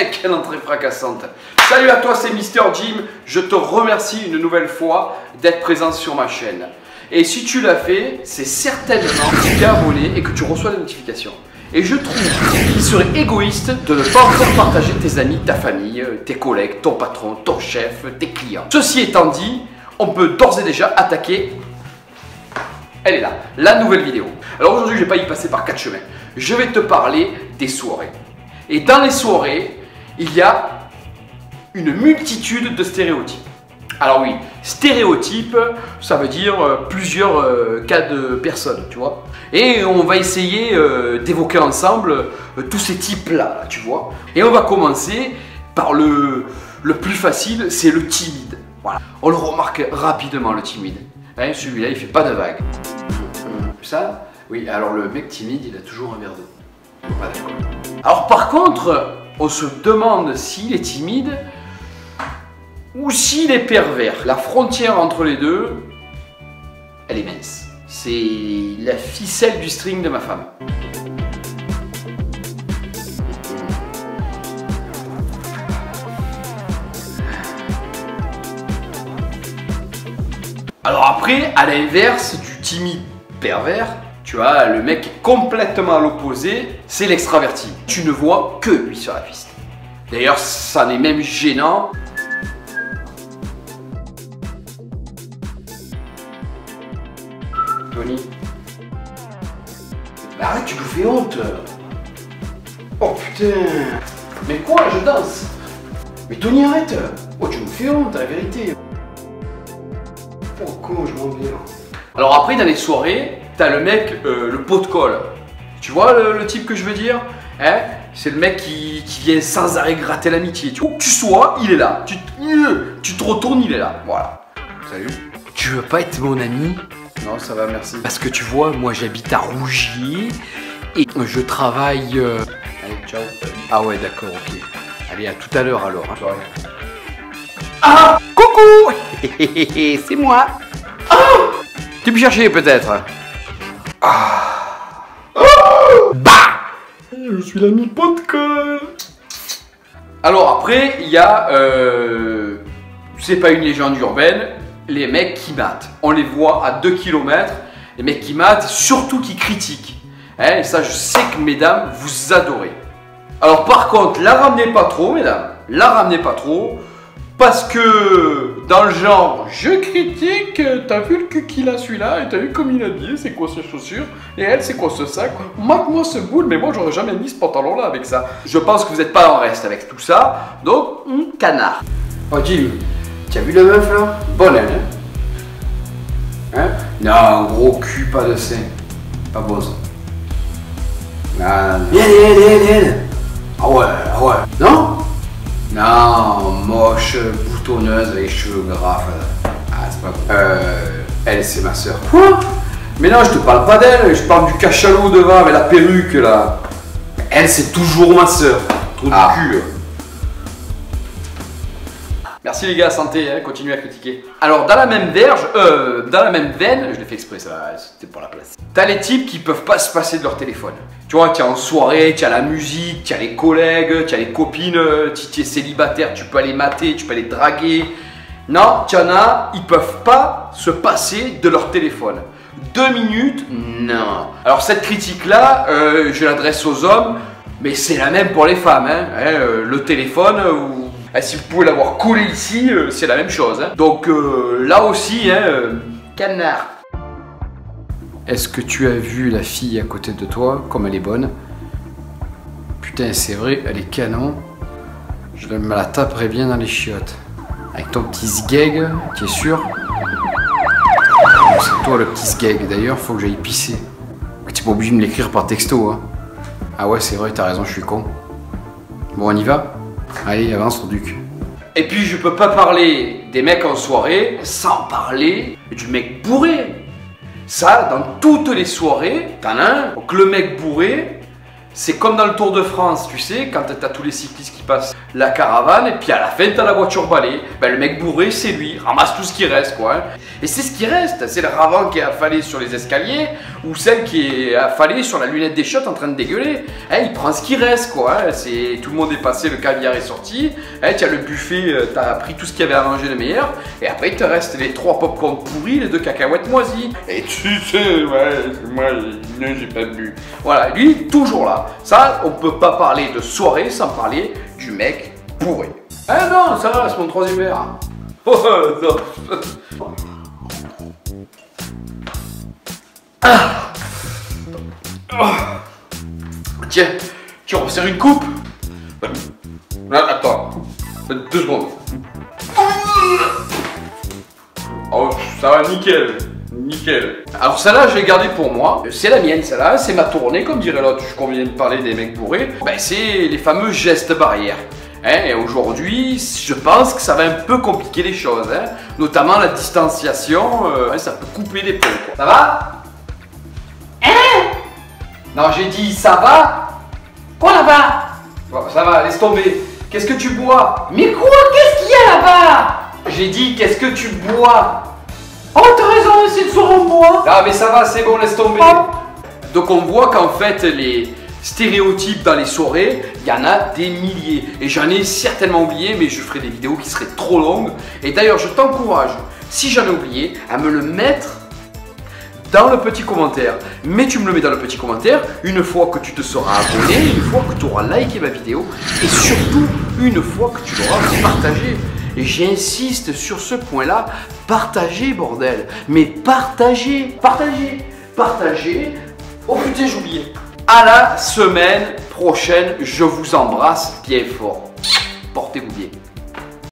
Quelle entrée fracassante. Salut à toi, c'est Mister Jim. Je te remercie une nouvelle fois d'être présent sur ma chaîne. Et si tu l'as fait, c'est certainement que tu t'es abonné et que tu reçois des notifications. Et je trouve qu'il serait égoïste de ne pas encore partager tes amis, ta famille, tes collègues, ton patron, ton chef, tes clients. Ceci étant dit, on peut d'ores et déjà attaquer. Elle est là, la nouvelle vidéo. Alors aujourd'hui, je ne vais pas y passer par 4 chemins. Je vais te parler des soirées. Et dans les soirées, il y a une multitude de stéréotypes. Alors oui, stéréotypes, ça veut dire plusieurs cas de personnes, tu vois. Et on va essayer d'évoquer ensemble tous ces types-là, tu vois. Et on va commencer par le plus facile, c'est le timide. Voilà. On le remarque rapidement, le timide. Hein, celui-là, il fait pas de vagues. Ça, oui, alors le mec timide, il a toujours un verre d'eau. Pas d'accord. Alors par contre, on se demande s'il est timide ou s'il est pervers. La frontière entre les deux, elle est mince. C'est la ficelle du string de ma femme. Alors après, à l'inverse du timide pervers, tu vois, le mec est complètement à l'opposé, c'est l'extraverti. Tu ne vois que lui sur la piste. D'ailleurs, ça en est même gênant. Tony. Mais arrête, tu nous fais honte. Oh putain. Mais quoi, je danse. Mais Tony, arrête. Oh, tu nous fais honte, la vérité. Oh, comment je m'en vais là. Alors après, dans les soirées, t'as le mec, le pot de colle. Tu vois le type que je veux dire, hein? C'est le mec qui vient sans arrêt gratter l'amitié. Où que tu sois, il est là. Tu te retournes, il est là. Voilà. Salut. Tu veux pas être mon ami? Non, ça va, merci. Parce que tu vois, moi j'habite à Rougier et je travaille... Allez, ciao. Ah ouais, d'accord, ok. Allez, à tout à l'heure alors. Hein. Ah! Coucou. C'est moi. Ah! Tu peux chercher peut-être. Ah. Oh. Bah! Je suis l'ami pot de colle. Alors après, il y a... c'est pas une légende urbaine. Les mecs qui matent. On les voit à 2 km. Les mecs qui matent, surtout qui critiquent. Hein, et ça, je sais que mesdames, vous adorez. Alors par contre, la ramenez pas trop, mesdames. La ramenez pas trop. Parce que dans le genre, je critique, t'as vu le cul qu'il a celui-là, et t'as vu comme il est habillé, c'est quoi ses chaussures, et elle, c'est quoi ce sac, mate-moi ce boule, mais moi j'aurais jamais mis ce pantalon-là avec ça. Je pense que vous n'êtes pas en reste avec tout ça, donc, canard. Oh Jim, tu as vu la meuf là? Bonne elle, hein? Non, gros cul, pas de sein. Pas beau ça. Non. Viens. Ah ouais. Non? Non, moche, boutonneuse avec les cheveux gras. Ah, c'est pas bon. Elle, c'est ma soeur. Quoi? Mais non, je te parle pas d'elle, je parle du cachalot devant avec la perruque là. Elle, c'est toujours ma soeur. Trop de cul. Merci les gars, santé, hein, continuez à critiquer. Alors dans la même verge, dans la même veine, je l'ai fait exprès ça, c'était pour la place. T'as les types qui peuvent pas se passer de leur téléphone. Tu vois, tu es en soirée, tu as la musique, tu as les collègues, tu as les copines, tu es célibataire, tu peux aller mater, tu peux aller draguer. Non, tu en as, ils peuvent pas se passer de leur téléphone. 2 minutes, non. Alors cette critique-là, je l'adresse aux hommes, mais c'est la même pour les femmes. Hein, le téléphone... si vous pouvez l'avoir collé ici, c'est la même chose. Hein. Donc là aussi, canard. Est-ce que tu as vu la fille à côté de toi, comme elle est bonne? Putain, c'est vrai, elle est canon. Je me la taperais bien dans les chiottes. Avec ton petit sgeg, tu es sûr? C'est toi le petit sgeg, d'ailleurs, faut que j'aille pisser. Tu n'es pas obligé de me l'écrire par texto. Hein. Ah ouais, c'est vrai, t'as raison, je suis con. Bon, on y va? Allez, avance, Duc. Et puis, je peux pas parler des mecs en soirée sans parler du mec bourré. Ça, dans toutes les soirées, t'en as un. Donc, le mec bourré, C'est comme dans le Tour de France, tu sais, quand t'as tous les cyclistes qui passent la caravane, et puis à la fin t'as la voiture balai. Ben, le mec bourré, c'est lui, ramasse tout ce qui reste, quoi. Hein. Et c'est ce qui reste, c'est le ravin qui est affalé sur les escaliers, ou celle qui est affalée sur la lunette des chiottes en train de dégueuler. Hein, il prend ce qui reste, quoi. Hein. Tout le monde est passé, le caviar est sorti. Hein, tu as le buffet, t'as pris tout ce qu'il y avait à manger de meilleur. Et après, il te reste les 3 popcorn pourris, les 2 cacahuètes moisies. Et tu sais, ouais, moi, j'ai pas bu. Voilà, lui, toujours là. Ça, on peut pas parler de soirée sans parler du mec bourré. Ah non, ça va, c'est mon 3e verre. Oh non. Ah. Oh. Tiens, tu resserres une coupe. Attends, 2 secondes. Oh, ça va, nickel. Nickel. Alors celle-là, je l'ai gardée pour moi. C'est la mienne, celle-là. C'est ma tournée, comme dirait l'autre. Je conviens de parler des mecs bourrés. Ben, c'est les fameux gestes barrières. Hein, et aujourd'hui, je pense que ça va un peu compliquer les choses. Hein. Notamment la distanciation. Ça peut couper les ponts. Quoi. Ça va? Hein? Non, j'ai dit ça va? Quoi là-bas? Bon, ça va, laisse tomber. Qu'est-ce que tu bois? Mais quoi? Qu'est-ce qu'il y a là-bas? J'ai dit, qu'est-ce que tu bois? Oh, t'as raison, c'est de soir en bois. Ah, mais ça va, c'est bon, laisse tomber. Oh. Donc, on voit qu'en fait, les stéréotypes dans les soirées, il y en a des milliers. Et j'en ai certainement oublié, mais je ferai des vidéos qui seraient trop longues. Et d'ailleurs, je t'encourage, si j'en ai oublié, à me le mettre dans le petit commentaire. Mais tu me le mets dans le petit commentaire une fois que tu te seras abonné, une fois que tu auras liké ma vidéo et surtout une fois que tu l'auras partagé. Et j'insiste sur ce point-là, partagez bordel. Mais partagez, partagez, partagez. Oh putain, j'ai oublié. À la semaine prochaine, je vous embrasse bien fort. Portez-vous bien.